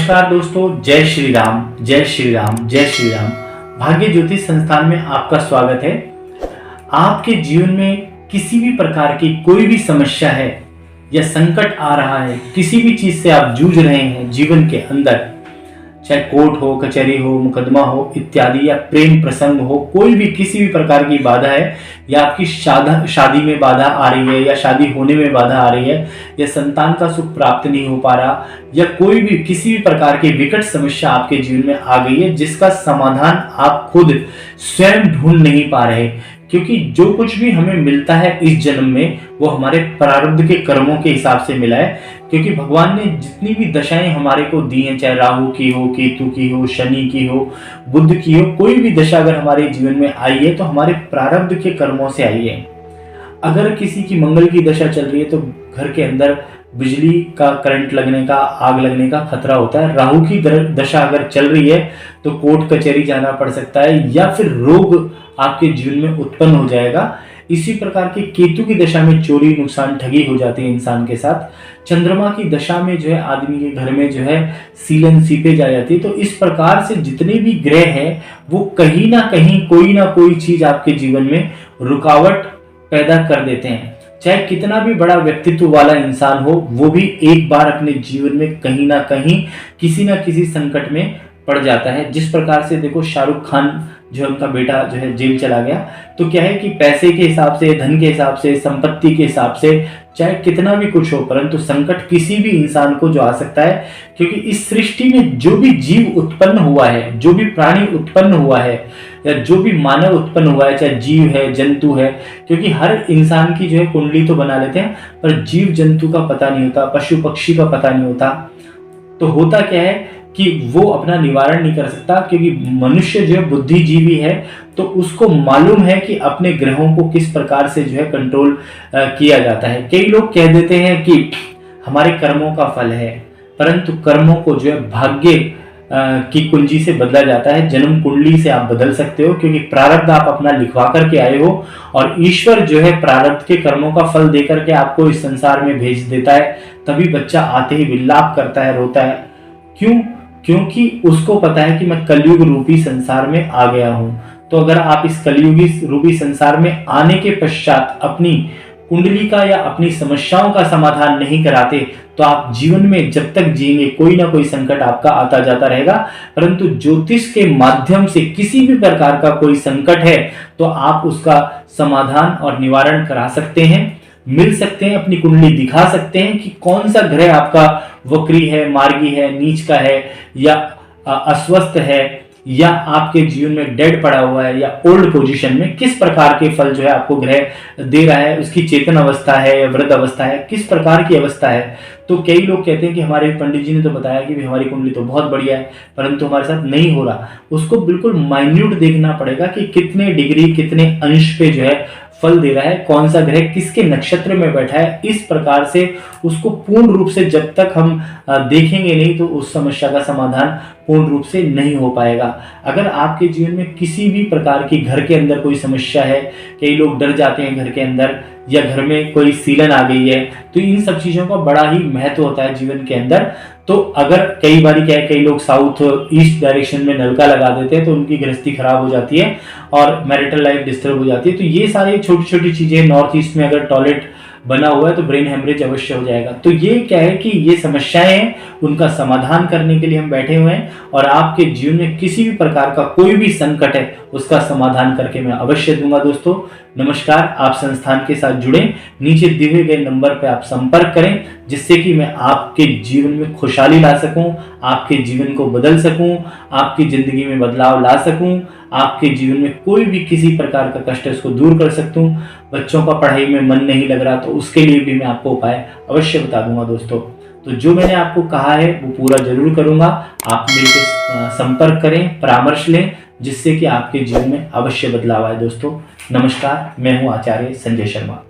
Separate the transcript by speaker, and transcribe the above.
Speaker 1: नमस्कार दोस्तों, जय श्री राम, जय श्री राम, जय श्री राम। भाग्य ज्योतिष संस्थान में आपका स्वागत है। आपके जीवन में किसी भी प्रकार की कोई भी समस्या है या संकट आ रहा है, किसी भी चीज से आप जूझ रहे हैं जीवन के अंदर, चाहे कोर्ट हो, कचहरी हो, मुकदमा हो इत्यादि, या प्रेम प्रसंग हो, कोई भी किसी भी प्रकार की बाधा है, या आपकी शादी में बाधा आ रही है, या शादी होने में बाधा आ रही है, या संतान का सुख प्राप्त नहीं हो पा रहा, या कोई भी किसी भी प्रकार की विकट समस्या आपके जीवन में आ गई है जिसका समाधान आप खुद स्वयं ढूंढ नहीं पा रहे, क्योंकि जो कुछ भी हमें मिलता है इस जन्म में वो हमारे प्रारब्ध के कर्मों के हिसाब से मिला है। क्योंकि भगवान ने जितनी भी दशाएं हमारे को दी हैं, चाहे राहु की हो, केतु की हो, शनि की हो, बुध की हो, कोई भी दशा अगर हमारे जीवन में आई है तो हमारे प्रारब्ध के कर्मों से आई है। अगर किसी की मंगल की दशा चल रही है तो घर के अंदर बिजली का करंट लगने का, आग लगने का खतरा होता है। राहु की दशा अगर चल रही है तो कोर्ट कचहरी जाना पड़ सकता है, या फिर रोग आपके जीवन में उत्पन्न हो जाएगा। इसी प्रकार के केतु की दशा में चोरी, नुकसान, ठगी हो जाती है इंसान के साथ। चंद्रमा की दशा में जो है आदमी के घर में जो है सीलन सीपेज आ जाती है। तो इस प्रकार से जितने भी ग्रह हैं वो कहीं ना कोई चीज आपके जीवन में रुकावट पैदा कर देते हैं। चाहे कितना भी बड़ा व्यक्तित्व वाला इंसान हो, वो भी एक बार अपने जीवन में कहीं ना कहीं किसी ना किसी संकट में पड़ जाता है। जिस प्रकार से देखो, शाहरुख खान जो उनका बेटा जो है जेल चला गया, तो क्या है कि पैसे के हिसाब से, धन के हिसाब से, संपत्ति के हिसाब से चाहे कितना भी कुछ हो, परंतु संकट किसी भी इंसान को जो आ सकता है, क्योंकि इस सृष्टि में जो भी जीव उत्पन्न हुआ है, जो भी प्राणी उत्पन्न हुआ है, या जो भी मानव उत्पन्न हुआ है, चाहे जीव है, जंतु है, क्योंकि हर इंसान की जो है कुंडली तो बना लेते हैं, पर जीव जंतु का पता नहीं होता, पशु पक्षी का पता नहीं होता। तो होता क्या है कि वो अपना निवारण नहीं कर सकता, क्योंकि मनुष्य जो है बुद्धिजीवी है, तो उसको मालूम है कि अपने ग्रहों को किस प्रकार से जो है कंट्रोल किया जाता है। कई लोग कह देते हैं कि हमारे कर्मों का फल है, परंतु कर्मों को जो है भाग्य की कुंजी से बदला जाता है। जन्म कुंडली से आप बदल सकते हो, क्योंकि प्रारब्ध आप अपना लिखवा करके आए हो, और ईश्वर जो है प्रारब्ध के कर्मों का फल देकर के आपको इस संसार में भेज देता है। तभी बच्चा आते ही विलाप करता है, रोता है। क्यों? क्योंकि उसको पता है कि मैं कलयुग रूपी संसार में आ गया हूं। तो अगर आप इस कलयुगी रूपी संसार में आने के पश्चात अपनी कुंडली का या अपनी समस्याओं का समाधान नहीं कराते, तो आप जीवन में जब तक जिएंगे कोई ना कोई संकट आपका आता जाता रहेगा। परंतु ज्योतिष के माध्यम से किसी भी प्रकार का कोई संकट है तो आप उसका समाधान और निवारण करा सकते हैं, मिल सकते हैं, अपनी कुंडली दिखा सकते हैं कि कौन सा ग्रह आपका वक्री है, मार्गी है, नीच का है, या अस्वस्थ है, या आपके जीवन में डेड पड़ा हुआ है, या ओल्ड पोजीशन में किस प्रकार के फल जो है आपको ग्रह दे रहा है, उसकी चेतन अवस्था है या वृद्ध अवस्था है, किस प्रकार की अवस्था है। तो कई लोग कहते हैं कि हमारे पंडित जी ने तो बताया कि हमारी कुंडली तो बहुत बढ़िया है, परंतु हमारे साथ नहीं हो रहा। उसको बिल्कुल माइन्यूट देखना पड़ेगा कि कितने डिग्री, कितने अंश पे जो है फल दे रहा है, कौन सा ग्रह किसके नक्षत्र में बैठा है। इस प्रकार से उसको पूर्ण रूप से जब तक हम देखेंगे नहीं, तो उस समस्या का समाधान पूर्ण रूप से नहीं हो पाएगा। अगर आपके जीवन में किसी भी प्रकार की घर के अंदर कोई समस्या है, कई लोग डर जाते हैं घर के अंदर, या घर में कोई सीलन आ गई है, तो इन सब चीजों का बड़ा ही महत्व होता है जीवन के अंदर। तो अगर कई बार क्या है, कई लोग साउथ ईस्ट डायरेक्शन में नलका लगा देते हैं तो उनकी गृहस्थी खराब हो जाती है और मैरिटल लाइफ डिस्टर्ब हो जाती है। तो ये सारी छोटी छोटी चीजें, नॉर्थ ईस्ट में अगर टॉयलेट बना हुआ है तो ब्रेन हेमरेज अवश्य हो जाएगा। तो ये क्या है कि ये समस्याएं हैं, उनका समाधान करने के लिए हम बैठे हुए हैं, और आपके जीवन में किसी भी प्रकार का कोई भी संकट है उसका समाधान करके मैं अवश्य दूंगा। दोस्तों नमस्कार, आप संस्थान के साथ जुड़े, नीचे दिए गए नंबर पर आप संपर्क करें, जिससे कि मैं आपके जीवन में खुशहाली ला सकूं, आपके जीवन को बदल सकूं, आपकी जिंदगी में बदलाव ला सकूं, आपके जीवन में कोई भी किसी प्रकार का कष्ट है उसको दूर कर सकता हूं। बच्चों का पढ़ाई में मन नहीं लग रहा तो उसके लिए भी मैं आपको उपाय अवश्य बता दूंगा। दोस्तों तो जो मैंने आपको कहा है वो पूरा जरूर करूंगा। आप मेरे से संपर्क करें, परामर्श लें, जिससे कि आपके जीवन में अवश्य बदलाव आए। दोस्तों नमस्कार, मैं हूं आचार्य संजय शर्मा।